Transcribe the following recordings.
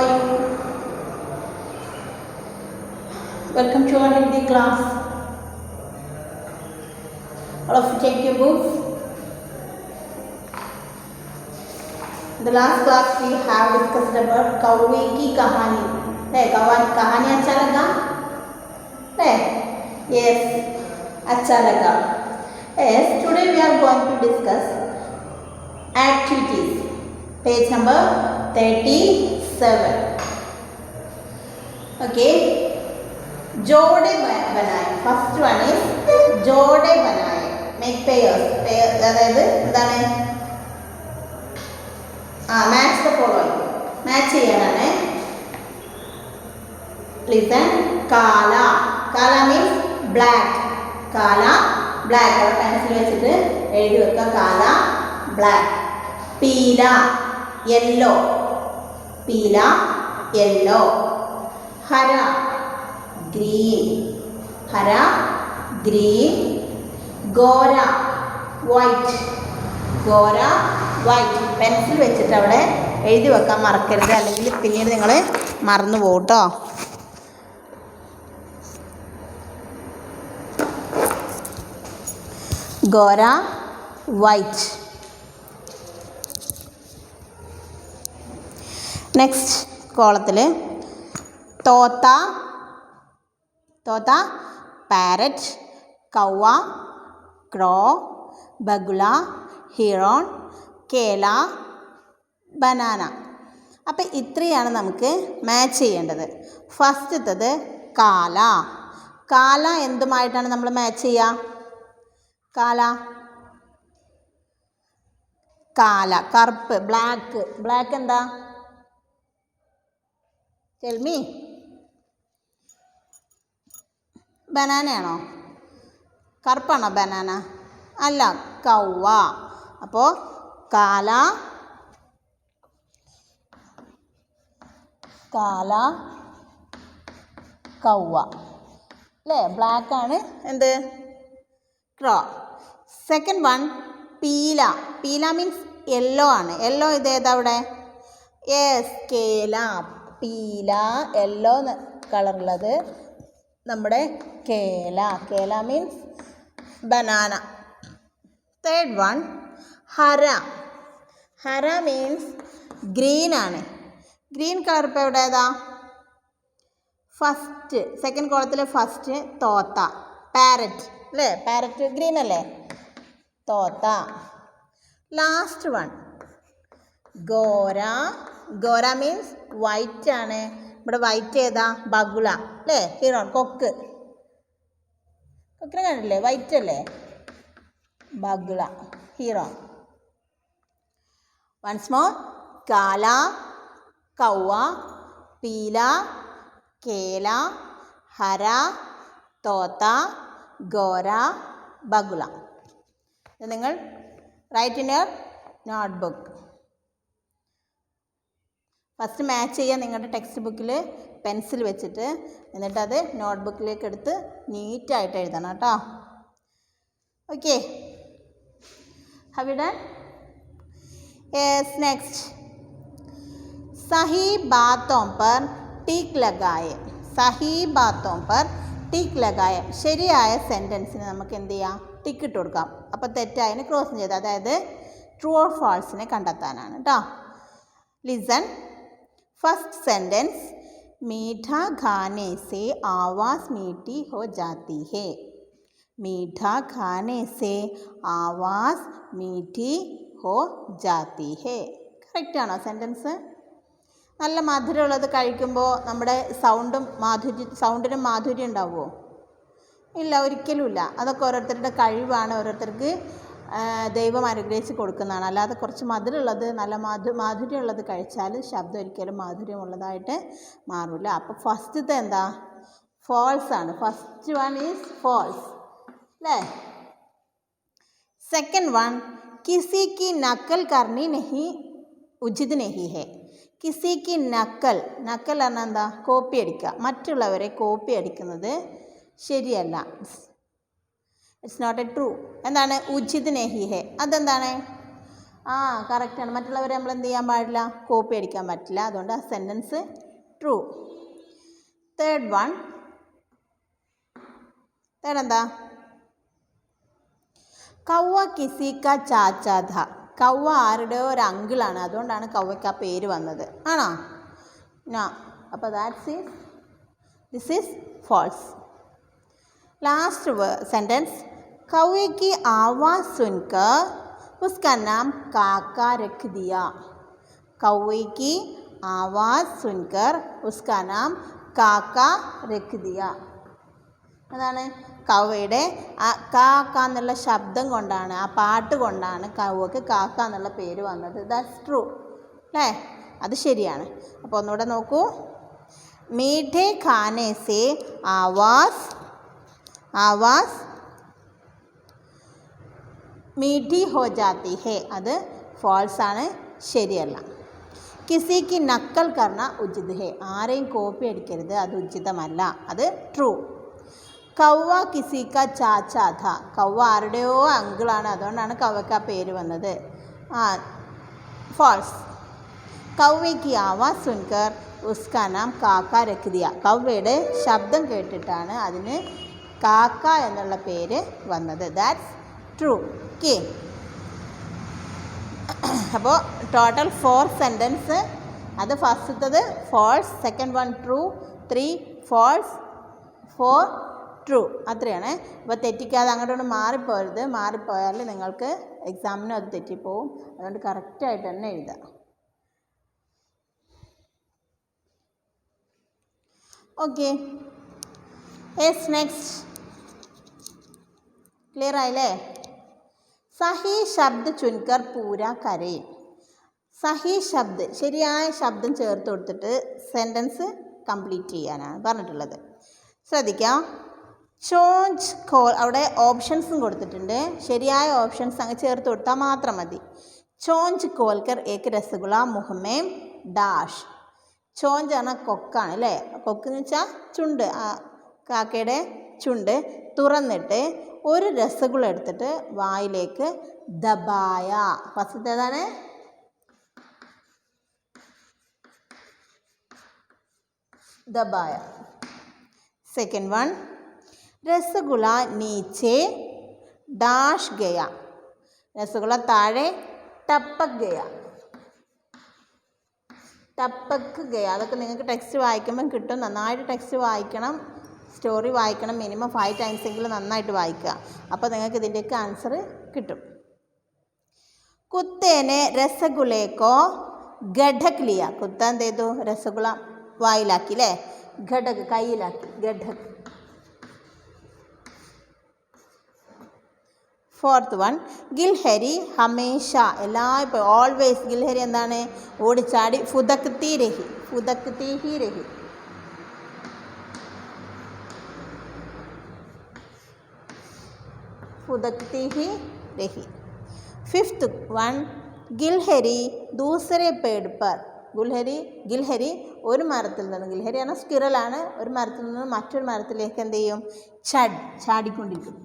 are you? Welcome to our Hindi class. All of you take your books. In the last class we have discussed about कौवे की कहानी. कहानी अच्छा लगा? Yes, अच्छा लगा. Yes, today we are going to discuss activities. Page number 37. Okay. जोड़े बनाए. First one is जोड़े बनाए. Make pairs. അതായത് എന്താണ്? Match the following. Match ചെയ്യാനാണ്. Listen. കാല. കാല means black. കാല black. അവിടെ പെൻസിൽ വെച്ചിട്ട് എഴുതി വെക്കുക. കാല black. പീല yellow. പീല yellow. Hara green. Hara green. ഗോര white. ഗോര white. Pencil വെച്ചിട്ട് അവിടെ എഴുതി വെക്കാൻ മറക്കരുത്, അല്ലെങ്കിൽ പിന്നീട് നിങ്ങൾ മറന്നു പോകും കേട്ടോ. ഗോര white. നെക്സ്റ്റ് കോളത്തിൽ തോത്ത പാരറ്റ്, കൗവ ക്രോ, ബഗുല ഹിറോൺ, കേല ബനാന. അപ്പം ഇത്രയാണ് നമുക്ക് മാച്ച് ചെയ്യേണ്ടത്. ഫസ്റ്റത്തത് കാല. കാല എന്തുമായിട്ടാണ് നമ്മൾ മാച്ച് ചെയ്യുക? കാല കറുപ്പ്, ബ്ലാക്ക് എന്താ? Tell me. ബനാനയാണോ? കറുപ്പാണോ ബനാന? അല്ല, കൗവ. അപ്പോൾ കാല കൗവ അല്ലേ? ബ്ലാക്കാണ് എന്ത്? ക്രോ. സെക്കൻഡ് വൺ പീല. പീല മീൻസ് യെല്ലോ ആണ്. യെല്ലോ ഇതേതാ അവിടെ? യെസ്, കേല. പീല യെല്ലോ കളറുള്ളത് നമ്മുടെ കേല മീൻസ് ബനാന. തേർഡ് വൺ ഹര മീൻസ് ഗ്രീൻ ആണ്. ഗ്രീൻ കളർ ഇപ്പോൾ എവിടേതാ? ഫസ്റ്റ് സെക്കൻഡ് കോളത്തിൽ ഫസ്റ്റ് തോത്ത, പാരറ്റ് അല്ലേ? പാരറ്റ് ഗ്രീൻ അല്ലേ? തോത്ത. ലാസ്റ്റ് വൺ ഗോര മീൻസ് വൈറ്റ് ആണ്. ഇവിടെ വൈറ്റ് ഏതാ? ബഗുല അല്ലേ? ഹിറോൺ കൊക്കിനെ കണ്ടില്ലേ? വൈറ്റ് അല്ലേ? ബഗുല ഹിറോൺ. Once more. കാല, കൗവ, പീല, കേല, ഹര, തോത്ത, ഗോര, ബഗുല. ഇത് നിങ്ങൾ write in your notebook. First match ചെയ്യാൻ നിങ്ങളുടെ ടെക്സ്റ്റ് ബുക്കിൽ പെൻസിൽ വെച്ചിട്ട്, എന്നിട്ടത് നോട്ട്ബുക്കിലേക്ക് എടുത്ത് നീറ്റായിട്ട് എഴുതണം കേട്ടോ. Okay, have you done? Yes. Next സഹി ബാത്തോं पर टिक लगाए. സഹി ബാത്തോं पर टिक लगाए. ശരിയായ സെൻറ്റൻസിന് നമുക്ക് എന്ത് ചെയ്യാം? ടിക്ക് ഇട്ട് കൊടുക്കാം. അപ്പോൾ തെറ്റായതിന് ക്രോസ് ചെയ്ത്, അതായത് ട്രൂ ഓർ ഫാൾസിനെ കണ്ടെത്താനാണ് കേട്ടോ. ലിസൺ. फर्स्ट सेंटेंस मीठा खाने से आवाज़ मीठी हो जाती है. मीठा खाने से आवाज़ मीठी हो जाती है. കറക്റ്റ് ആണോ സെൻറ്റൻസ്? നല്ല മധുരമുള്ളത് കഴിക്കുമ്പോൾ നമ്മുടെ സൗണ്ടിനും മാധുര്യം ഉണ്ടാവുമോ? ഇല്ല, ഒരിക്കലും ഇല്ല. അതൊക്കെ ഓരോരുത്തരുടെ കഴിവാണ്, ഓരോരുത്തർക്ക് ദൈവം അനുഗ്രഹിച്ച് കൊടുക്കുന്നതാണ്. അല്ലാതെ കുറച്ച് മധുരമുള്ളത്, നല്ല മാധുര്യമുള്ളത് കഴിച്ചാൽ ശബ്ദം ഒരിക്കലും മാധുര്യമുള്ളതായിട്ട് മാറില്ല. അപ്പോൾ ഫസ്റ്റത്തെ എന്താ? ഫാൾസ് ആണ്. ഫസ്റ്റ് വൺ ഈസ് ഫാൾസ് അല്ലേ? സെക്കൻഡ് വൺ കിസി കി നക്കൽ കർണി നഹി ഉചിത് നഹി ഹെ. കിസി കി നക്കൽ പറഞ്ഞാൽ എന്താ? കോപ്പി അടിക്കുക. മറ്റുള്ളവരെ കോപ്പി അടിക്കുന്നത് ശരിയല്ല. It's not a true. എന്താണ്? ഉചിത് നഹി ഹെ. അതെന്താണ്? ആ കറക്റ്റാണ്. മറ്റുള്ളവരെ നമ്മൾ എന്ത് ചെയ്യാൻ പാടില്ല, കോപ്പി അടിക്കാൻ പറ്റില്ല. അതുകൊണ്ട് ആ സെൻറ്റൻസ് ട്രൂ. തേർഡ് എന്താ, കൗവ കിസി കാ ചാച്ചാ ഥ. കൗവ ആരുടെയോ ഒരു അങ്കിളാണ്, അതുകൊണ്ടാണ് കൗവയ്ക്ക് ആ പേര് വന്നത്. ആണോ? നോ. അപ്പോൾ this is false. Last sentence, कौवे की आवाज़ सुनकर उसका नाम काका रख दिया. कौवे की आवाज़ सुनकर उसका नाम काका रख दिया. അതാണ് കൗവയുടെ ആ കാക്ക എന്നുള്ള ശബ്ദം കൊണ്ടാണ്, ആ പാട്ട് കൊണ്ടാണ് കൗവയ്ക്ക് കാക്ക എന്നുള്ള പേര് വന്നത്. ദാറ്റ്സ് ട്രൂ അല്ലേ? അത് ശരിയാണ്. അപ്പോൾ ഒന്നുകൂടെ നോക്കൂ. മീഠേ ഖാനെ സേ ആവാസ് മീഠി ഹോ ജാത്തി ഹേ, അത് ഫാൾസ് ആണ്, ശരിയല്ല. കിസിക്ക് നക്കൽ കർണ ഉചിത് ഹേ, ആരെയും കോപ്പി അടിക്കരുത്, അത് ഉചിതമല്ല, അത് ട്രൂ. കൗവ കിസിക്ക ചാച്ചാ ഥ, കൗവ ആരുടെയോ അങ്കിളാണ്, അതുകൊണ്ടാണ് കൗവയ്ക്ക് ആ പേര് വന്നത്. ഫാൾസ്. കൗവയ്ക്ക് ആവാസ് സുൻകർ ഉസ്കാ നാം കാക്ക രഖ് ദിയ, കൗവയുടെ ശബ്ദം കേട്ടിട്ടാണ് അതിന് കാക്ക എന്നുള്ള പേര് വന്നത്. That's true. ഓക്കെ. അപ്പോൾ ടോട്ടൽ 4 സെൻറ്റൻസ്. അത് ഫസ്റ്റത്തത് false, second one true, 3 false, 4 true. അത്രയാണ്. അപ്പോൾ തെറ്റിക്കാതെ അങ്ങോട്ട് മാറിപ്പോരുത്. മാറിപ്പോയാൽ നിങ്ങൾക്ക് എക്സാമിനും അത് തെറ്റിപ്പോവും. അതുകൊണ്ട് കറക്റ്റായിട്ട് തന്നെ എഴുതുക. ഓക്കെ. Yes, next. ക്ലിയർ ആയില്ലേ? സഹി ശബ്ദ് ചുൻകർ പൂര കരേ. സഹി ശബ്ദ്, ശരിയായ ശബ്ദം ചേർത്ത് കൊടുത്തിട്ട് സെൻറ്റൻസ് കംപ്ലീറ്റ് ചെയ്യാനാണ് പറഞ്ഞിട്ടുള്ളത്. ശ്രദ്ധിക്കാം. ചോഞ്ച് കോൾ, അവിടെ ഓപ്ഷൻസും കൊടുത്തിട്ടുണ്ട്. ശരിയായ ഓപ്ഷൻസ് അങ്ങ് ചേർത്ത് കൊടുത്താൽ മാത്രം മതി. ചോഞ്ച് കോൽക്കർ ഏക്ക് രസഗുള മുഹമ്മേ ഡാഷ്. ചോഞ്ച് ആണ് കൊക്കാണ് അല്ലേ? കൊക്ക് എന്ന് വെച്ചാൽ ചുണ്ട്, കാക്കയുടെ ചുണ്ട് തുറന്നിട്ട് ഒരു രസഗുള എടുത്തിട്ട് വായിലേക്ക് ദബായ. ഫസ്റ്റത്തെ ഏതാണ്? ദബായ. സെക്കൻഡ് വൺ, രസഗുള നീച്ചെ ഡാഷ് ഗയ. രസഗുള താഴെ ടപ്പക് ഗയ. ടപ്പക്ക് ഗയ. അതൊക്കെ നിങ്ങൾക്ക് ടെക്സ്റ്റ് വായിക്കുമ്പം കിട്ടും. നന്നായിട്ട് ടെക്സ്റ്റ് വായിക്കണം, സ്റ്റോറി വായിക്കണം. മിനിമം 5 ടൈംസ് എങ്കിലും നന്നായിട്ട് വായിക്കുക. അപ്പോൾ നിങ്ങൾക്ക് ഇതിൻ്റെയൊക്കെ ആൻസർ കിട്ടും. കുത്തേനെ രസഗുളേക്കോ ഗഡക് ലിയ. കുത്ത എന്ത് ചെയ്തു? രസഗുള വായിലാക്കി അല്ലേ? ഘടക് കയ്യിലാക്കി, ഗഡക്. ഫോർത്ത് വൺ, ഗിൽഹരി ഹമേഷ, എല്ലായ്പ്പോഴും ഓൾവേസ്. ഗിൽഹരി എന്താണ്? ഓടിച്ചാടി ഫുദക്തി രഹി, ഫുദക്തി ഹി രഹി. ഫുദക്തി ഹി രഹി. ഫിഫ്ത്ത് വൺ, ഗിൽഹരി ദൂസരെ പേട് പർ. ഗിൽഹരി ഒരു മരത്തിൽ നിന്ന്, ഗിൽഹരിയാണ് സ്കിറലാണ്, ഒരു മരത്തിൽ നിന്ന് മറ്റൊരു മരത്തിലേക്ക് എന്ത് ചെയ്യും? ചാടിക്കൊണ്ടിരിക്കും.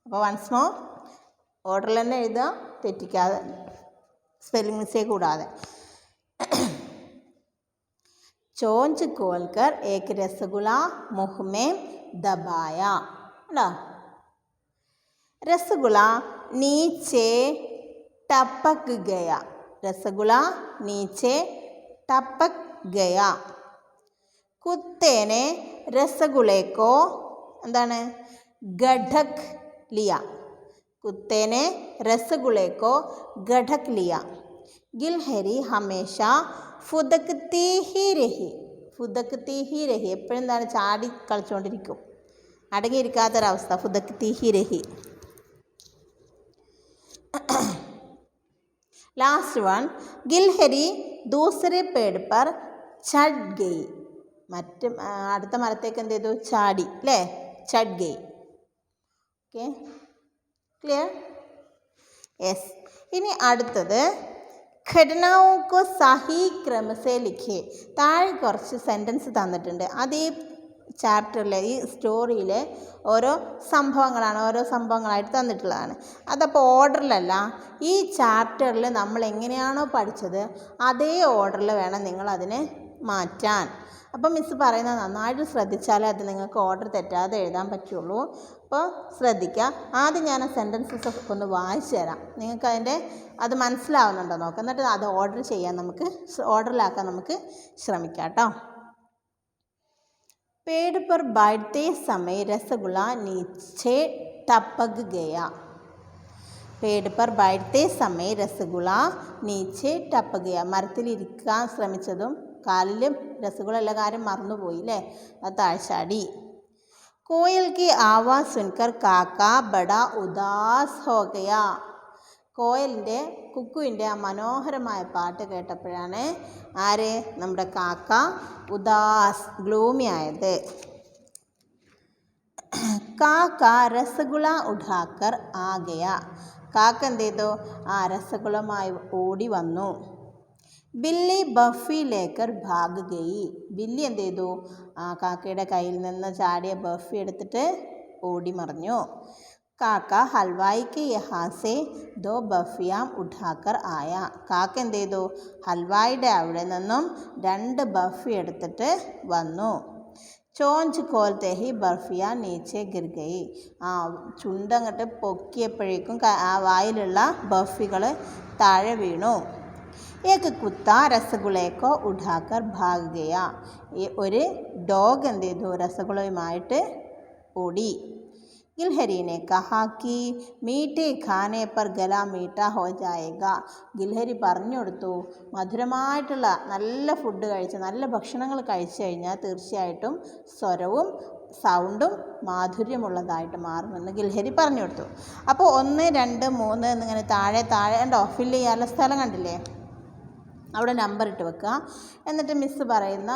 അപ്പോൾ വൺസ് മോർ ഓർഡറിൽ തന്നെ എഴുതുക, തെറ്റിക്കാതെ, സ്പെല്ലിംഗ് മിസ്റ്റേക്ക് കൂടാതെ. ചോഞ്ച് കോൽക്കർ ഏക് രസഗുള മുഹ്മേ ദബായ. ഉണ്ടോ? രസഗുള നീച്ചെ ടപ്പക് ഗയ. രസഗുള നീച്ചെ ടപ്പക് ഗയ. കുത്തേനെ രസഗുളേക്കോ എന്താണ്? ഗഡക് ലിയ. കുത്തേനെ രസഗുളേക്കോ ഗഡക് ലിയ. ഗിൽഹരി ഹമേഷ ഫുദക്തി ഹി രഹി. ഫുദക്തി ഹി രഹി, എപ്പോഴും എന്താണ്? ചാടി കളിച്ചുകൊണ്ടിരിക്കും, അടങ്ങിയിരിക്കാത്തൊരവസ്ഥ. ഫുദക്തി ഹി രഹി. ലാസ്റ്റ് വൺ, ഗിൽഹരി ദൂസരെ പേട് പർ ചഡ് ഗയി. അടുത്ത മരത്തേക്ക് എന്ത് ചെയ്തു? ചാടി അല്ലേ? ചഡ് ഗയി. Okay, clear? യെസ്. ഇനി അടുത്തത് ഘടനാओं സഹി ക്രമസേ ലിഖേ. താഴെ കുറച്ച് സെൻറ്റൻസ് തന്നിട്ടുണ്ട്, അതേ ചാപ്റ്ററിലെ ഈ സ്റ്റോറിയിലെ ഓരോ സംഭവങ്ങളായിട്ട് തന്നിട്ടുള്ളതാണ്. അതപ്പോൾ ഓർഡറിലല്ല, ഈ ചാപ്റ്ററിൽ നമ്മൾ എങ്ങനെയാണോ പഠിച്ചത് അതേ ഓർഡറിൽ വേണം നിങ്ങളതിനെ മാറ്റാൻ. അപ്പം മിസ്സ് പറയുന്നത് നന്നായിട്ട് ശ്രദ്ധിച്ചാലേ അത് നിങ്ങൾക്ക് ഓർഡർ തെറ്റാതെ എഴുതാൻ പറ്റുള്ളൂ. അപ്പോൾ ശ്രദ്ധിക്കുക. ആദ്യം ഞാൻ ആ സെൻറ്റൻസസ് ഒന്ന് വായിച്ചു തരാം, നിങ്ങൾക്ക് അത് മനസ്സിലാവുന്നുണ്ടോ നോക്കാം, എന്നിട്ട് അത് ഓർഡറിലാക്കാൻ നമുക്ക് ശ്രമിക്കാം കേട്ടോ. पेड़ पर बैठते समय रसगुल्ला नीचे टपक गया. पेड़ पर बैठते समय रसगुल्ला नीचे टपक गया. മരത്തിലിരിക്കാൻ ശ്രമിച്ചതും കാലിൽ രസഗുള എല്ലാ കാര്യം മറന്നുപോയി അല്ലേ, അത് താഴ്ചാടി. कोयल की आवाज़ सुनकर काका बड़ा उदास हो गया. കോയലിൻ്റെ കുക്കുവിൻ്റെ ആ മനോഹരമായ പാട്ട് കേട്ടപ്പോഴാണ് നമ്മുടെ കാക്ക ഗ്ലൂമി ആയത്. കാക്ക രസഗുള ഉഠാക്കർ ആ ഗയ. കാക്ക എന്ത് ചെയ്തു? ആ രസഗുളമായി ഓടി വന്നു. ബില്ലി ബഫി ലേക്കർ ഭാഗ് ഗയി. ബില്ലി എന്ത് ചെയ്തു? ആ കാക്കയുടെ കയ്യിൽ നിന്ന് ചാടിയ ബഫി എടുത്തിട്ട് ഓടി മറിഞ്ഞു. കാക്ക ഹൽവായിക്ക് യഹാസെ ദോ ബഫിയാം ഉഠാക്കർ ആയ. കാക്ക എന്ത് ചെയ്തു? ഹൽവായുടെ അവിടെ നിന്നും 2 ബഫി എടുത്തിട്ട് വന്നു. ചോഞ്ച് കോൽത്തെ ഹി ബർഫിയ നീച്ചെ ഗിർ ഗയി. ആ ചുണ്ടങ്ങോട്ട് പൊക്കിയപ്പോഴേക്കും ആ വായിലുള്ള ബഫികൾ താഴെ വീണു. ഏക് കുത്ത രസഗുളേക്കോ ഉഠാക്കർ ഭാഗ് ഗയ. ഒരു ഡോഗ് എന്ത് ചെയ്തു? രസഗുളയുമായിട്ട് ഓടി. गिलहरी ने कहा कि मीठे खाने पर गला मीठा हो जाएगा. ഗിൽഹരി പറഞ്ഞു കൊടുത്തു, മധുരമായിട്ടുള്ള നല്ല ഫുഡ് കഴിച്ച് നല്ല ഭക്ഷണങ്ങൾ കഴിച്ചു കഴിഞ്ഞാൽ തീർച്ചയായിട്ടും സ്വരവും സൗണ്ടും മാധുര്യമുള്ളതായിട്ട് മാറുമെന്ന് ഗിൽഹരി പറഞ്ഞു കൊടുത്തു. അപ്പോൾ 1, 2, 3 എന്നിങ്ങനെ താഴെ ഉണ്ടോ, ഫില്ല് ചെയ്യാനുള്ള സ്ഥലം കണ്ടില്ലേ, അവിടെ നമ്പർ ഇട്ട് വെക്കുക. എന്നിട്ട് മിസ്സ് പറയുന്ന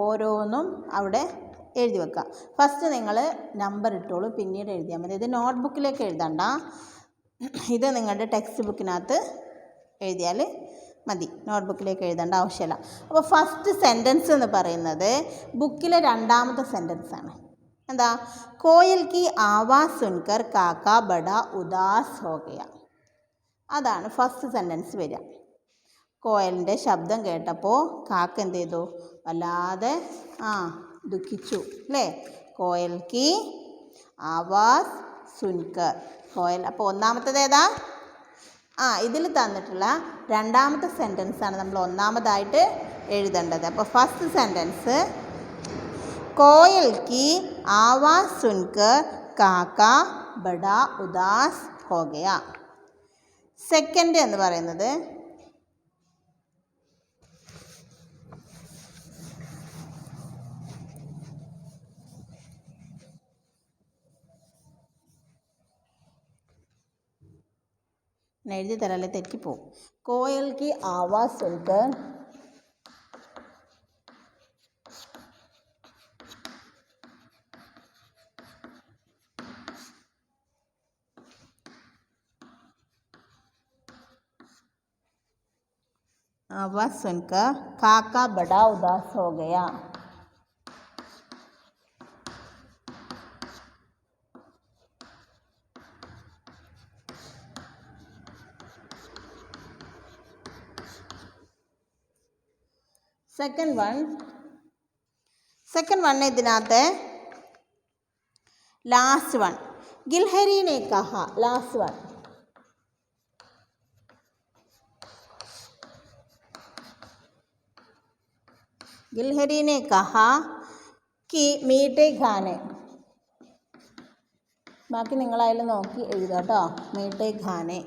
ഓരോന്നും അവിടെ എഴുതി വെക്കുക. ഫസ്റ്റ് നിങ്ങൾ നമ്പർ ഇട്ടോളൂ, പിന്നീട് എഴുതിയാൽ മതി. ഇത് നോട്ട്ബുക്കിലേക്ക് എഴുതണ്ട, ഇത് നിങ്ങളുടെ ടെക്സ്റ്റ് ബുക്കിനകത്ത് എഴുതിയാൽ മതി, നോട്ട്ബുക്കിലേക്ക് എഴുതേണ്ട ആവശ്യമില്ല. അപ്പോൾ ഫസ്റ്റ് സെൻറ്റൻസ് എന്ന് പറയുന്നത് ബുക്കിലെ 2ാമത്തെ സെൻറ്റൻസാണ്. എന്താ? കോയൽ കി ആവാസ് സുൻകർ കാക്ക ബഡ ഉദാസ് ഹോ ഗയ. അതാണ് ഫസ്റ്റ് സെൻറ്റൻസ് വരിക. കോയലിൻ്റെ ശബ്ദം കേട്ടപ്പോൾ കാക്ക എന്ത് ചെയ്തു? വല്ലാതെ ദുഃഖിച്ചു അല്ലേ. കോയൽ കി ആവാസ് സുൻകർ. കോയൽ. അപ്പോൾ ഒന്നാമത്തേത് ഏതാ? ഇതിൽ തന്നിട്ടുള്ള 2ാമത്തെ സെൻറ്റൻസാണ് നമ്മൾ ഒന്നാമതായിട്ട് എഴുതേണ്ടത്. അപ്പോൾ ഫസ്റ്റ് സെൻറ്റൻസ് കോയൽ കി ആവാസ് സുൻകർ കാക്ക ബഡ ഉദാസ് ഹോ ഗയ. സെക്കൻഡ് എന്ന് പറയുന്നത് എഴുതി തരാല്ലേ, തെറ്റിപ്പോവും. കോയൽ കി ആവാസ് സുൻകർ आवाज़ सुनकर काका बड़ा उदास हो गया. सेकंड वन ഇതിനകത്ത് लास्ट वन गिलहरी ने कहा. लास्ट वन गिलहरी ने कहा कि मीठे खाने. ബാക്കി നിങ്ങളതിൽ നോക്കി എഴുതുക കേട്ടോ. മീഠേ ഖാനെ.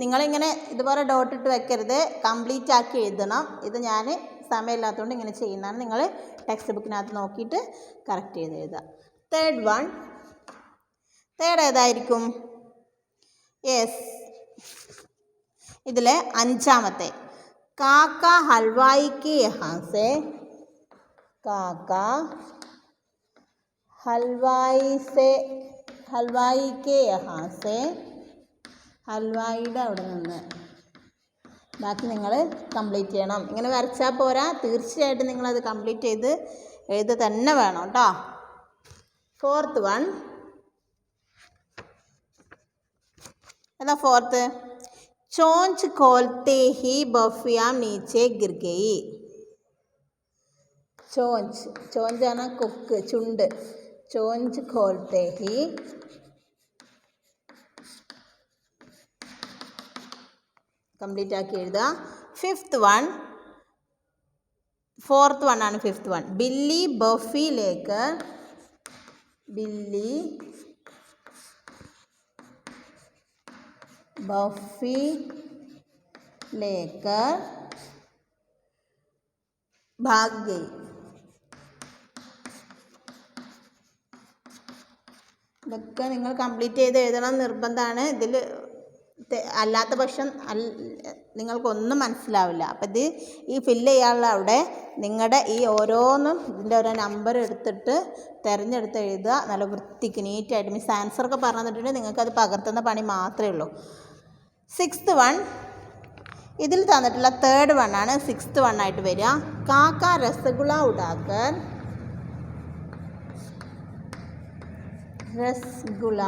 നിങ്ങളിങ്ങനെ ഇതുപോലെ ഡോട്ടിട്ട് വെക്കരുത്, കംപ്ലീറ്റ് ആക്കി എഴുതണം. ഇത് ഞാൻ സമയമില്ലാത്തതുകൊണ്ട് ഇങ്ങനെ ചെയ്യുന്നതാണ്. നിങ്ങൾ ടെക്സ്റ്റ് ബുക്കിനകത്ത് നോക്കിയിട്ട് കറക്റ്റ് ചെയ്ത് എഴുതുക. തേർഡ് ഏതായിരിക്കും? യെസ്, ഇതിൽ 5ാമത്തെ കാക്ക ഹൽവായിക്ക് യഹാ സെ. കാക്ക ഹൽവായിക്ക് യഹാ സെ. ഹൽവായിയുടെ അവിടെ നിന്ന്. ബാക്കി നിങ്ങൾ കംപ്ലീറ്റ് ചെയ്യണം. ഇങ്ങനെ വരച്ചാൽ പോരാ, തീർച്ചയായിട്ടും നിങ്ങളത് കംപ്ലീറ്റ് ചെയ്ത് എഴുതുക തന്നെ വേണം കേട്ടോ. ഫോർത്ത് വൺ ഏതാ ഫോർത്ത്? ചോഞ്ച് खोलते ही बर्फियाँ नीचे गिर गई. ചോഞ്ച് ചോഞ്ചാണ് കൊക്ക്, ചുണ്ട്. ചോഞ്ച് खोलते ही കംപ്ലീറ്റ് ആക്കി എഴുതുക. ഫിഫ്ത്ത് വൺ, ഫോർത്ത് വൺ ആണ് ഫിഫ്ത്ത് വൺ. ബില്ലി ബർഫി ലേക്കർ, ബില്ലി ബർഫി ലേക്കർ ഭാഗ് ഗയി. ഇതൊക്കെ നിങ്ങൾ കംപ്ലീറ്റ് ചെയ്ത് എഴുതണം നിർബന്ധമാണ്. ഇതിൽ അല്ലാത്ത പക്ഷം നിങ്ങൾക്കൊന്നും മനസ്സിലാവില്ല. അപ്പം ഇത് ഈ ഫില്ല് ചെയ്യാനുള്ള അവിടെ നിങ്ങളുടെ ഈ ഓരോന്നും ഇതിൻ്റെ ഓരോ നമ്പർ എടുത്തിട്ട് തിരഞ്ഞെടുത്ത് എഴുതുക. നല്ല വൃത്തിക്ക് നീറ്റായിട്ട്. മീൻസ് ആൻസറൊക്കെ പറഞ്ഞു തന്നിട്ടുണ്ടെങ്കിൽ നിങ്ങൾക്കത് പകർത്തുന്ന പണി മാത്രമേ ഉള്ളൂ. സിക്സ്ത് വൺ, ഇതിൽ തന്നിട്ടുള്ള തേർഡ് വൺ ആണ് സിക്സ്ത് വൺ ആയിട്ട് വരിക. കാക്ക രസഗുള ഉടാക്കർ, രസഗുള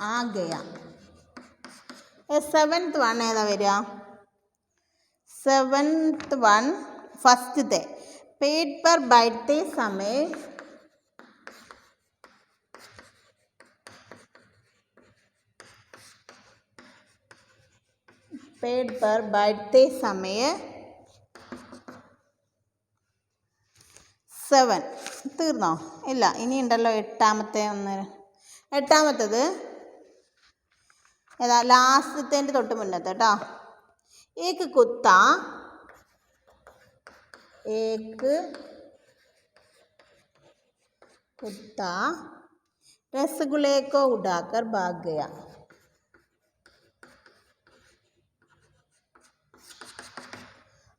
ആ ഗയ. സെവൻത്ത് വൺ ഏതാ വരിക? സെവൻത്ത് വൺ ഫസ്റ്റത്തെ पेट पर बैठते समय पेट पर बैठते समय 7 തീർന്നോ? ഇല്ല, ഇനിയുണ്ടല്ലോ എട്ടാമത്തെ ഒന്ന്. എട്ടാമത്തത് ഏതാ? ലാസ്റ്റത്തേൻ്റെ തൊട്ട് മുന്നത്തെ കേട്ടോ. ഏക്ക് കുത്ത, एक कुत्ता रसगुल्ले को उड़ाकर भाग गया.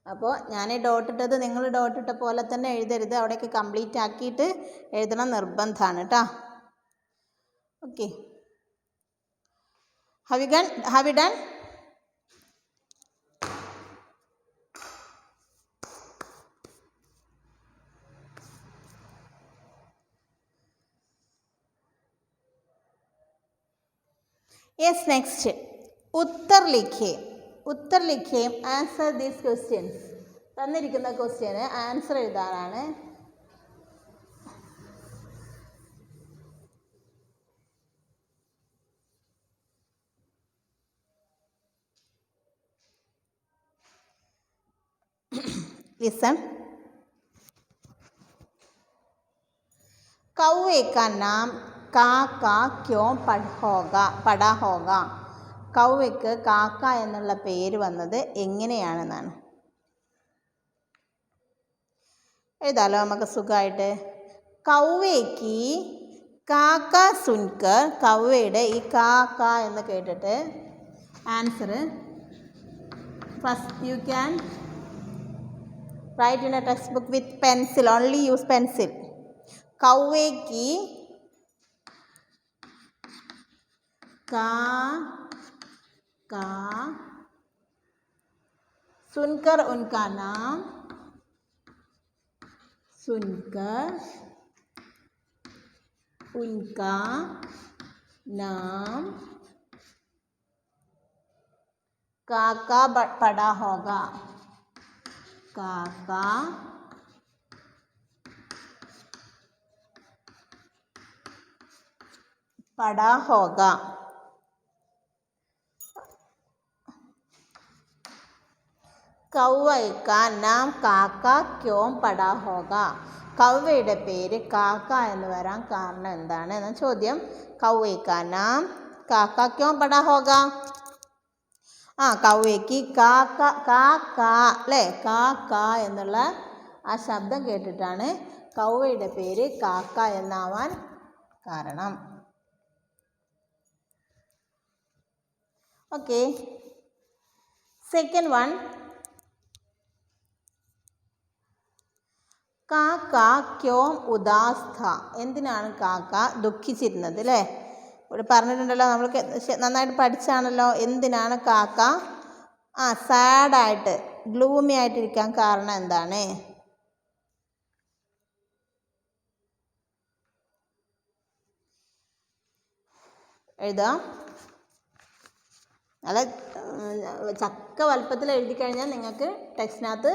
അപ്പോൾ ഞാൻ ഡോട്ടിട്ടത് നിങ്ങൾ ഡോട്ടിട്ട പോലെ തന്നെ എഴുതരുത്. അവിടെയൊക്കെ കംപ്ലീറ്റ് ആക്കിയിട്ട് എഴുതണം നിർബന്ധമാണ് കേട്ടോ. Okay, have you done? Yes, next ഉത്തർ ലിഖേ. ഉത്തർ ലിഖേ ആൻസർ ദീസ് ക്വസ്റ്റ്യൻസ്. തന്നിരിക്കുന്ന ക്വസ്റ്റ്യന് ആൻസർ എഴുതാനാണ്. ലിസൺ. कौवे का नाम കാക്ക ക്യോ പടാ ഹോഗ. കൗവയ്ക്ക് കാക്ക എന്നുള്ള പേര് വന്നത് എങ്ങനെയാണെന്നാണ്. എഴുതാലോ നമുക്ക് സുഖമായിട്ട്. കൗവയ്ക്ക് കാക്ക സുൻകർ, കൗവയുടെ ഈ കാക്ക എന്ന് കേട്ടിട്ട് answer first you can write in a text book with pencil. Only use pencil. കൗവയ്ക്ക് का सुनकर उनका नाम, सुनकर उनका नाम काका पड़ा होगा. काका पड़ा होगा. കൗവയ്ക്ക നാം കാക്ക ക്യോം പടാ ഹോഗ. കൗവയുടെ പേര് കാക്ക എന്ന് വരാൻ കാരണം എന്താണ് എന്ന ചോദ്യം. കൗവയ്ക്ക നാം കാക്ക ക്യോം പടാ ഹോഗ. കൗവയ്ക്ക് കാക്ക അല്ലേ, കാക്ക എന്നുള്ള ആ ശബ്ദം കേട്ടിട്ടാണ് കൗവയുടെ പേര് കാക്ക എന്നാവാൻ കാരണം. Okay, second one. കാക്ക ക്യോം ഉദാസ് ഥ. എന്തിനാണ് കാക്ക ദുഃഖിച്ചിരുന്നത് അല്ലേ? ഇവിടെ പറഞ്ഞിട്ടുണ്ടല്ലോ, നമ്മൾ നന്നായിട്ട് പഠിച്ചാണല്ലോ. എന്തിനാണ് കാക്ക സാഡായിട്ട് ഗ്ലൂമി ആയിട്ടിരിക്കാൻ കാരണം എന്താണ്? എഴുതാം. നല്ല ചക്ക വലുപ്പത്തിൽ എഴുതി കഴിഞ്ഞാൽ നിങ്ങൾക്ക് ടെക്സ്റ്റിനകത്ത്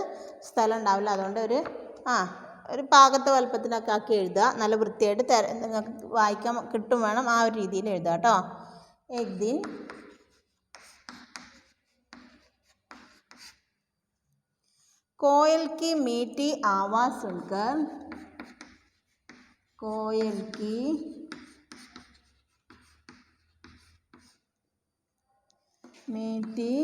സ്ഥലം ഉണ്ടാവില്ല. അതുകൊണ്ട് ഒരു പാകത്തെ വലുപ്പത്തിനൊക്കെ ആക്കി എഴുതുക. നല്ല വൃത്തിയായിട്ട് നിങ്ങൾക്ക് വായിക്കാൻ കിട്ടും വേണം. ആ ഒരു രീതിയിൽ എഴുതുക കേട്ടോ. एक दिन कोयल की मीठी आवाज़ सुनकर कोयल की मीठी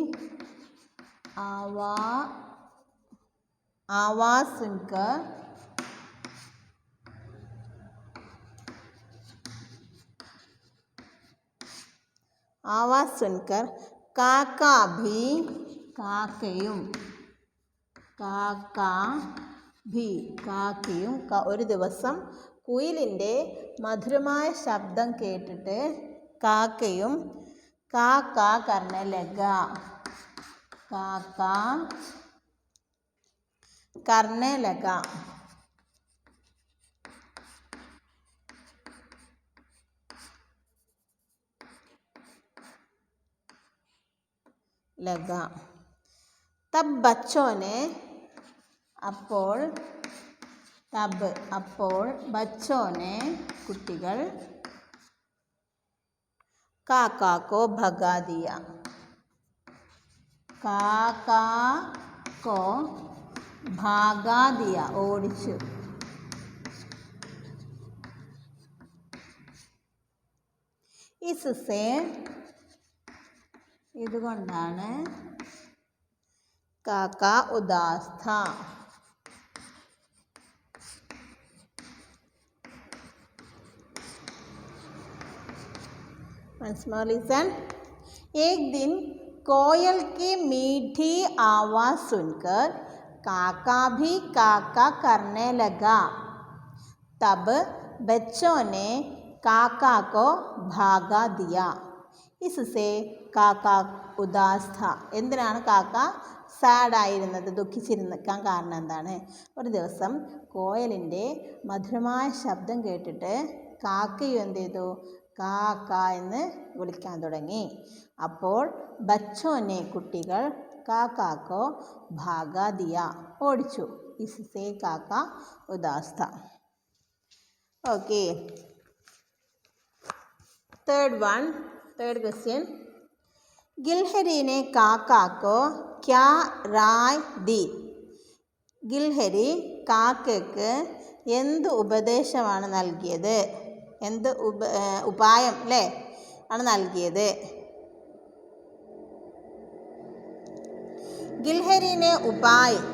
आवाज़ सुनकर काका भी കാക്കയും ഒരു ദിവസം കുയിലിൻ്റെ മധുരമായ ശബ്ദം കേട്ടിട്ട് കാക്കയും കാക്ക കർണേ ലഗ तब बच्चों ने അപ്പോൾ बच्चों ने കുട്ടികൾ काका को भगा दिया ഓടിച്ചു. इससे ഇതുകൊണ്ടാണ് കാക്ക ഉദാസ് था. Once more listen. एक दिन कोयल की मीठी आवाज़ सुनकर काका भी काका करने लगा. तब बच्चों ने काका को भागा दिया. इससे काका उदास था. എന്തിനാണ് കാക്ക സാഡായിരുന്നത്, ദുഃഖിച്ചിരിക്കാൻ കാരണം എന്താണ്? ഒരു ദിവസം കോയലിൻ്റെ മധുരമായ ശബ്ദം കേട്ടിട്ട് കാക്കയും എന്ത് ചെയ്തു? കാക്ക എന്ന് വിളിക്കാൻ തുടങ്ങി. അപ്പോൾ ബച്ചോനെ കുട്ടികൾ കാക്കാക്കോ ഭാഗാ ദിയ ഓടിച്ചു. ഇസ്സേ കാക്ക ഉദാസ് था. ഓക്കെ. Third question. गिलहरी ने काका को क्या राय दी? ഗിൽഹരി കാക്കയ്ക്ക് എന്ത് ഉപദേശമാണ് നൽകിയത്? എന്ത് ഉപായം അല്ലേ ആണ് നൽകിയത്? ഗിൽഹരിനെ ഉപായം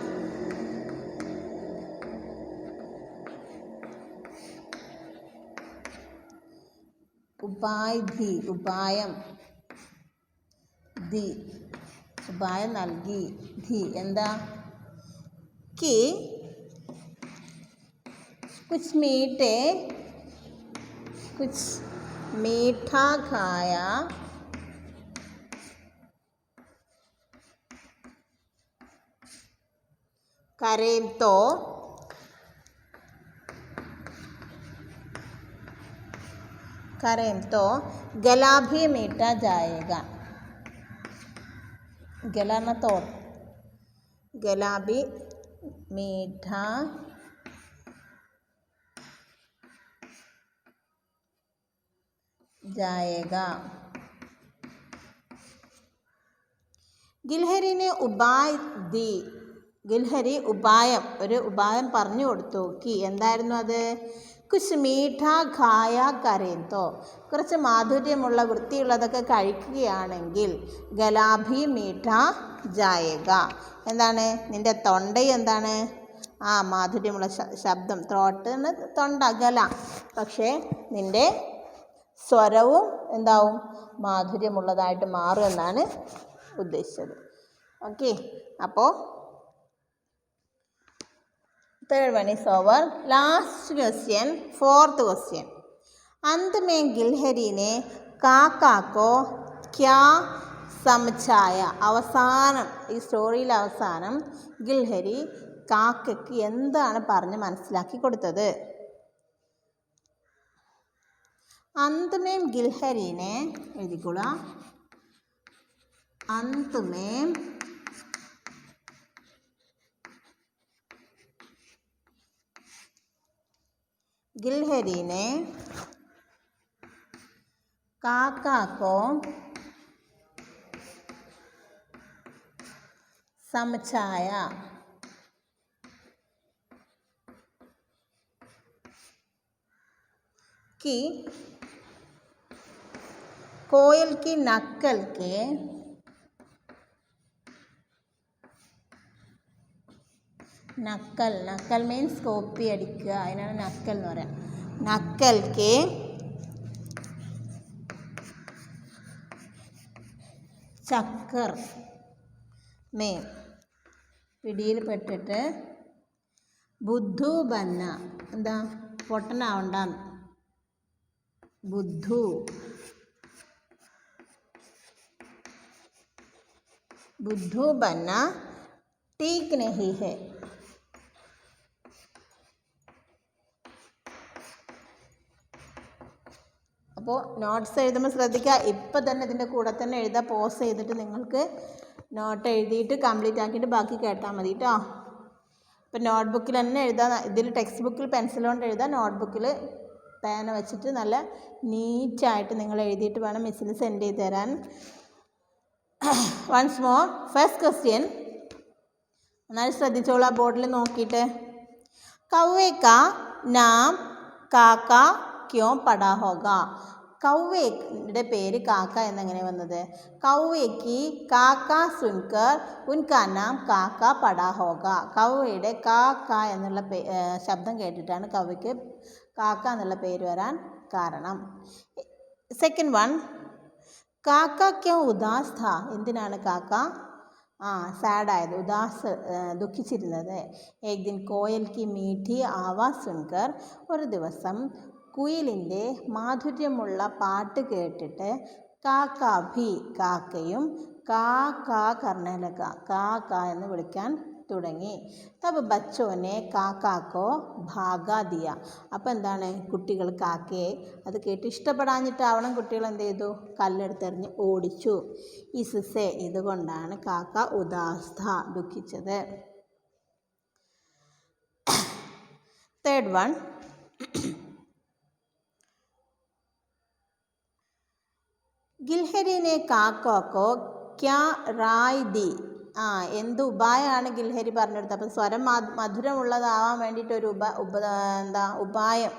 നൽകി. എന്താ? कि कुछ मीठा खाया करें तो गला भी मीठा जाएगा. गला ना तोड़, गला भी मीठा जाएगा. ഗിൽഹരിനെ ഉപായ് ദി. ഗിൽഹരി ഒരു ഉപായം പറഞ്ഞു കൊടുത്തു. എന്തായിരുന്നു അത്? കുച്ച് മീഠ ഖായ കരേന്തോ, കുറച്ച് മാധുര്യമുള്ള വൃത്തിയുള്ളതൊക്കെ കഴിക്കുകയാണെങ്കിൽ ഗലാഭി മീഠ ജായേഗ. എന്താണ്? നിൻ്റെ തൊണ്ടയും എന്താണ്? മാധുര്യമുള്ള ശബ്ദം, ത്രോട്ട് തൊണ്ട, ഗല. പക്ഷേ നിൻ്റെ സ്വരവും എന്താവും? മാധുര്യമുള്ളതായിട്ട് മാറും എന്നാണ് ഉദ്ദേശിച്ചത്. ഓക്കെ. അപ്പോൾ third one is over. Last question, fourth question. अंत में गिलहरी ने കാക്കാക്കോ ക്യാ സമച്ചായ. അവസാനം ഈ സ്റ്റോറിയിലെ അവസാനം ഗിൽഹരി കാക്കയ്ക്ക് എന്താണ് പറഞ്ഞ് മനസ്സിലാക്കി കൊടുത്തത്? അന്തമേം ഗിൽഹരിനെ എഴുതിക്കൊള്ള. അന്തമേം गिलहरी ने काका को समझाया कि कोयल की नकल के നക്കൽ മീൻസ് കോപ്പി അടിക്കുക, അതിനാണ് നക്കൽ എന്ന് പറയാം. നക്കൽക്ക് ചക്കർ മേ പിടിയിൽപ്പെട്ടിട്ട് ബുദ്ധു ബന്ന എന്താ പൊട്ടനാവണ്ട. ബുദ്ധു ബന്ന ठीक नहीं है. അപ്പോൾ നോട്ട്സ് എഴുതുമ്പോൾ ശ്രദ്ധിക്കുക, ഇപ്പം തന്നെ ഇതിൻ്റെ കൂടെ തന്നെ എഴുതുക. പോസ് ചെയ്തിട്ട് നിങ്ങൾക്ക് നോട്ട് എഴുതിയിട്ട് കംപ്ലീറ്റ് ആക്കിയിട്ട് ബാക്കി കേട്ടാൽ മതി കേട്ടോ. ഇപ്പം നോട്ട്ബുക്കിൽ തന്നെ എഴുതാം. ഇതിൽ ടെക്സ്റ്റ് ബുക്കിൽ പെൻസിൽ കൊണ്ട് എഴുതാം, നോട്ട്ബുക്കിൽ പേന വെച്ചിട്ട് നല്ല നീറ്റായിട്ട് നിങ്ങൾ എഴുതിയിട്ട് വേണം മിസ്സിന് സെൻഡ് ചെയ്ത് തരാൻ. വൺസ് മോർ ഫസ്റ്റ് ക്വസ്റ്റ്യൻ എന്നാലും ശ്രദ്ധിച്ചോളൂ, ബോർഡിൽ നോക്കിയിട്ട്. കൗവേക്ക നാം കാക്ക ക്യോं പടാ ഹോഗ. കൗവയുടെ പേര് കാക്ക എന്നെങ്ങനെ വന്നത്? കൗവേക്ക് കാക്ക സുൻകർ ഉൻകാ നാം കാക്ക പടാ ഹോഗ. കൗവയുടെ കാക്ക എന്നുള്ള ശബ്ദം കേട്ടിട്ടാണ് കൗവയ്ക്ക് കാക്ക എന്നുള്ള പേര് വരാൻ കാരണം. സെക്കൻഡ് വൺ, കാക്ക ക്യോं ഉദാസ് ഥാ. എന്തിനാണ് കാക്ക സാഡായത്, ദുഃഖിച്ചിരുന്നത്? ഏക് ദിൻ കോയൽ കി മീഠി ആവാസ് സുൻകർ. ഒരു ദിവസം കുയിലിൻ്റെ മാധുര്യമുള്ള പാട്ട് കേട്ടിട്ട് കാക്ക ഭി കാക്കയും കാ കാ കർണേ ലഗ കാക്ക എന്ന് വിളിക്കാൻ തുടങ്ങി. തബ് ബച്ചോനെ കാക്കാക്കോ ഭാഗാ ദിയ. അപ്പോൾ എന്താണ്, കുട്ടികൾ കാക്കയെ അത് കേട്ട് ഇഷ്ടപ്പെടാഞ്ഞിട്ടാവണം കുട്ടികൾ എന്ത് ചെയ്തു, കല്ലെടുത്തെറിഞ്ഞ് ഓടിച്ചു. ഇസുസെ ഇതുകൊണ്ടാണ് കാക്ക ഉദാസ്ത ദുഃഖിച്ചത്. തേർഡ് വൺ, ഗിൽഹരിനെ കാക്കോക്കോ ക്യാ റായ് ദി. എന്ത് ഉപായമാണ് ഗിൽഹരി പറഞ്ഞു കൊടുത്തത്? അപ്പം സ്വരം മധുരമുള്ളതാവാൻ വേണ്ടിയിട്ടൊരു ഉപായം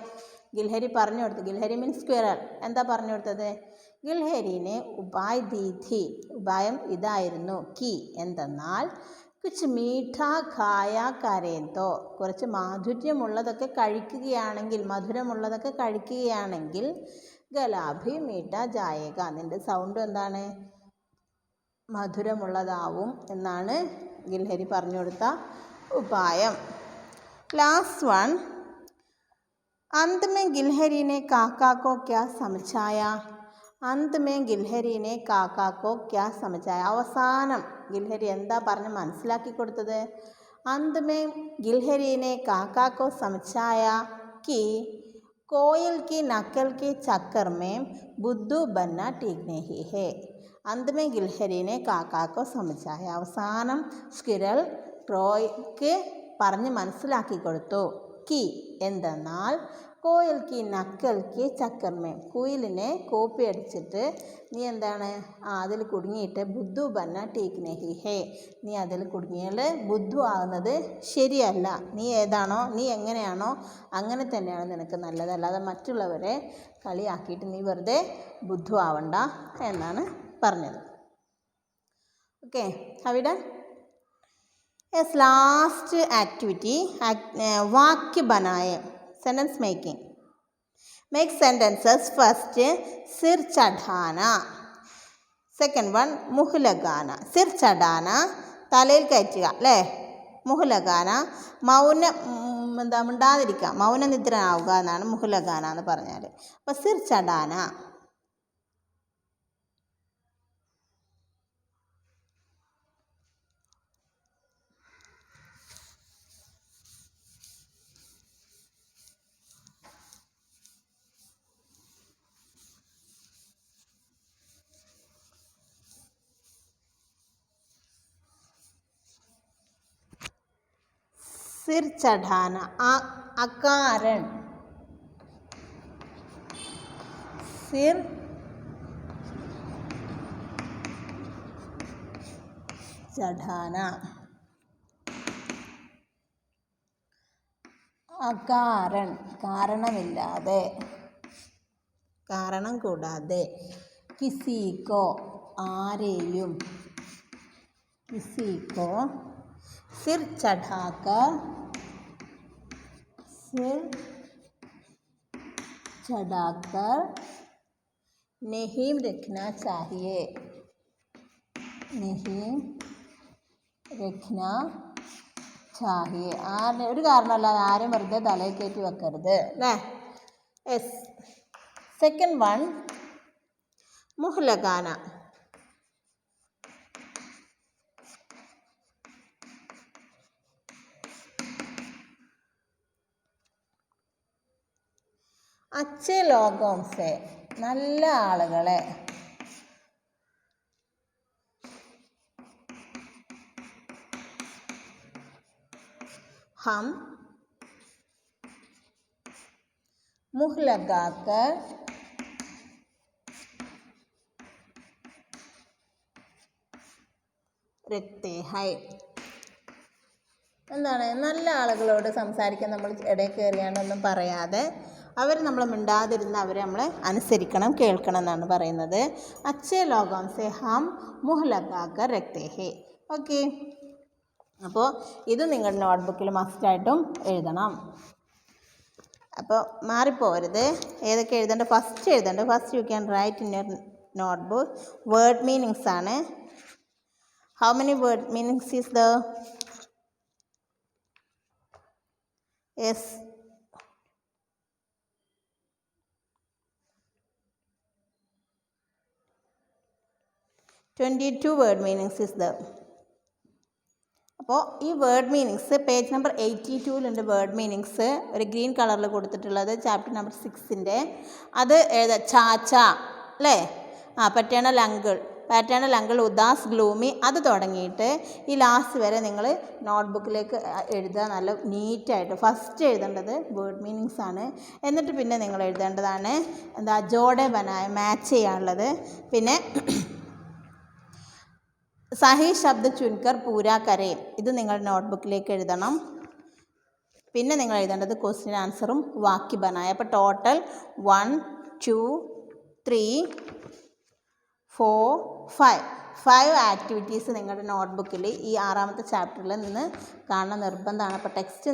ഗിൽഹരി പറഞ്ഞു കൊടുത്തു. ഗിൽഹരി മീൻസ് സ്ക്വിറൽ. എന്താ പറഞ്ഞു കൊടുത്തത്? ഗിൽഹരിനെ ഉപായ് ദീഥി. ഉപായം ഇതായിരുന്നു. കി എന്തെന്നാൽ കുച്ച് മീഠ ഖായ കരേന്തോ. കുറച്ച് മാധുര്യമുള്ളതൊക്കെ കഴിക്കുകയാണെങ്കിൽ, മധുരമുള്ളതൊക്കെ കഴിക്കുകയാണെങ്കിൽ ഗലാഭി മീഠ ജായേക. നിൻ്റെ സൗണ്ട് എന്താണ്, മധുരമുള്ളതാവും എന്നാണ് ഗിൽഹരി പറഞ്ഞു കൊടുത്ത ഉപായം. ലാസ്റ്റ് വൺ, अंत में गिलहरी ने काका को क्या समझाया. अंत में गिलहरी ने काका को क्या समझाया. അവസാനം ഗിൽഹരി എന്താ പറഞ്ഞ് മനസ്സിലാക്കി കൊടുത്തത്? अंत में गिलहरी ने काका को समझाया कि कोयल की नकल के चक्कर में बुद्धू बनना ठीक नहीं है. अंत में गिलहरी ने काका को समझाया. അവസാനം സ്ക്വിറൽ ക്രോയ്ക്ക് പറഞ്ഞ് മനസ്സിലാക്കി കൊടുത്തു. കി എന്തെന്നാൽ കോയൽക്ക് നക്കൽക്ക് ചക്കർമേ. കുയിലിനെ കോപ്പി അടിച്ചിട്ട് നീ എന്താണ് അതിൽ കുടുങ്ങിയിട്ട് ബുദ്ധു ബന്ന ടീക്ക് നെഹി ഹേ. നീ അതിൽ കുടുങ്ങിയാൽ ബുദ്ധു ആകുന്നത് ശരിയല്ല. നീ ഏതാണോ, നീ എങ്ങനെയാണോ അങ്ങനെ തന്നെയാണ് നിനക്ക് നല്ലത്. അല്ലാതെ മറ്റുള്ളവരെ കളിയാക്കിയിട്ട് നീ വെറുതെ ബുദ്ധു ആവണ്ട എന്നാണ് പറഞ്ഞത്. Okay, have done. Yes, last activity വാക്യ ബനായ. Sentence making. Make sentences. First सिर चढ़ाना. सेकंड वन मुँह लगाना. सिर चढ़ाना തലയിൽ കയറ്റുക അല്ലേ. മുഹ് ലഗാന മൗനം, എന്താ മിണ്ടാതിരിക്കുക, മൗനനിദ്രനാവുക എന്നാണ് മുഹ് ലഗാന എന്ന് പറഞ്ഞാൽ. അപ്പോൾ സിർ ചടാന सिर चढ़ाना, अकारण, सिर चढ़ाना, അകാരൺ കാരണമില്ലാതെ, കാരണം കൂടാതെ. കിസിക്കോ ആരെയും, കിസിക്കോ സിർ ചढ़ाकर, सिर चढ़ाकर नहीं रखना चाहिए, नहीं रखना चाहिए. ഒരു കാരണമല്ലാതെ ആരും വെറുതെ തലയിൽ കയറ്റി വെക്കരുത് അല്ലേ. യെസ്. സെക്കൻഡ് വൺ മുഹ് ലഗാന. അച്ഛേ ലോഗോം സെ നല്ല ആളുകളെ, हम मुँह लगाकर रखते हैं. എന്താണ്, നല്ല ആളുകളോട് സംസാരിക്കാൻ നമ്മൾ ഇടയിൽ കയറിയാണ്ടൊന്നും പറയാതെ അവർ നമ്മൾ മിണ്ടാതിരുന്ന് അവരെ നമ്മൾ അനുസരിക്കണം, കേൾക്കണം എന്നാണ് പറയുന്നത്. അച്ഛേ ലോഗോം സെ ഹം മുഹ് ലഗാക്കർ രഖ്തേ ഹേ. ഓക്കെ, അപ്പോൾ ഇത് നിങ്ങളുടെ നോട്ട്ബുക്കിൽ മസ്റ്റായിട്ടും എഴുതണം. അപ്പോൾ മാറിപ്പോകരുത്. ഏതൊക്കെ എഴുതേണ്ടത്? First you can write in your notebook word meanings ആണ്. How many word meanings is the? Yes, 22 word meanings is the. അപ്പോൾ ഈ word meanings page number 82 word meanings ഒരു ഗ്രീൻ കളറിൽ കൊടുത്തിട്ടുള്ളത് ചാപ്റ്റർ നമ്പർ 6 അത് എഴുതാം. ചാച്ച അല്ലേ, പറ്റേണൽ അങ്കിൾ, ഉദാസ്, ഗ്ലൂമി, അത് തുടങ്ങിയിട്ട് ഈ ലാസ്റ്റ് വരെ നിങ്ങൾ നോട്ട്ബുക്കിലേക്ക് എഴുതുക. നല്ല നീറ്റായിട്ട് ഫസ്റ്റ് എഴുതേണ്ടത് വേർഡ് മീനിങ്സ് ആണ്. എന്നിട്ട് പിന്നെ നിങ്ങൾ എഴുതേണ്ടതാണ് എന്താ, ജോഡെ ബനായ, മാച്ച് ചെയ്യാനുള്ളത്. പിന്നെ സഹി ശബ്ദ ചുൻകർ പൂരാ കരേ, ഇത് നിങ്ങൾ നോട്ട്ബുക്കിലേക്ക് എഴുതണം. പിന്നെ നിങ്ങൾ എഴുതേണ്ടത് ക്വസ്റ്റ്യൻ ആൻസറും വാക്യ ബനായ. അപ്പോൾ ടോട്ടൽ 1 2 3 4 5 ആക്ടിവിറ്റീസ് നിങ്ങളുടെ നോട്ട്ബുക്കിൽ ഈ 6ാമത്തെ ചാപ്റ്ററിൽ നിന്ന് കാണാൻ നിർബന്ധമാണ്. അപ്പോൾ ടെക്സ്റ്റ്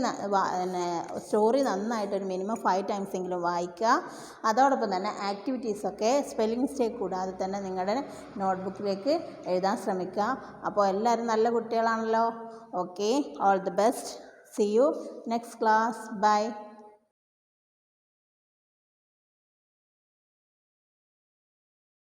സ്റ്റോറി നന്നായിട്ട് ഒരു മിനിമം 5 ടൈംസ് എങ്കിലും വായിക്കുക. അതോടൊപ്പം തന്നെ ആക്ടിവിറ്റീസൊക്കെ സ്പെല്ലിംഗ് മിസ്റ്റേക്ക് കൂടാതെ തന്നെ നിങ്ങളുടെ നോട്ട്ബുക്കിലേക്ക് എഴുതാൻ ശ്രമിക്കുക. അപ്പോൾ എല്ലാവരും നല്ല കുട്ടികളാണല്ലോ. Okay, all the best. See you next class. By.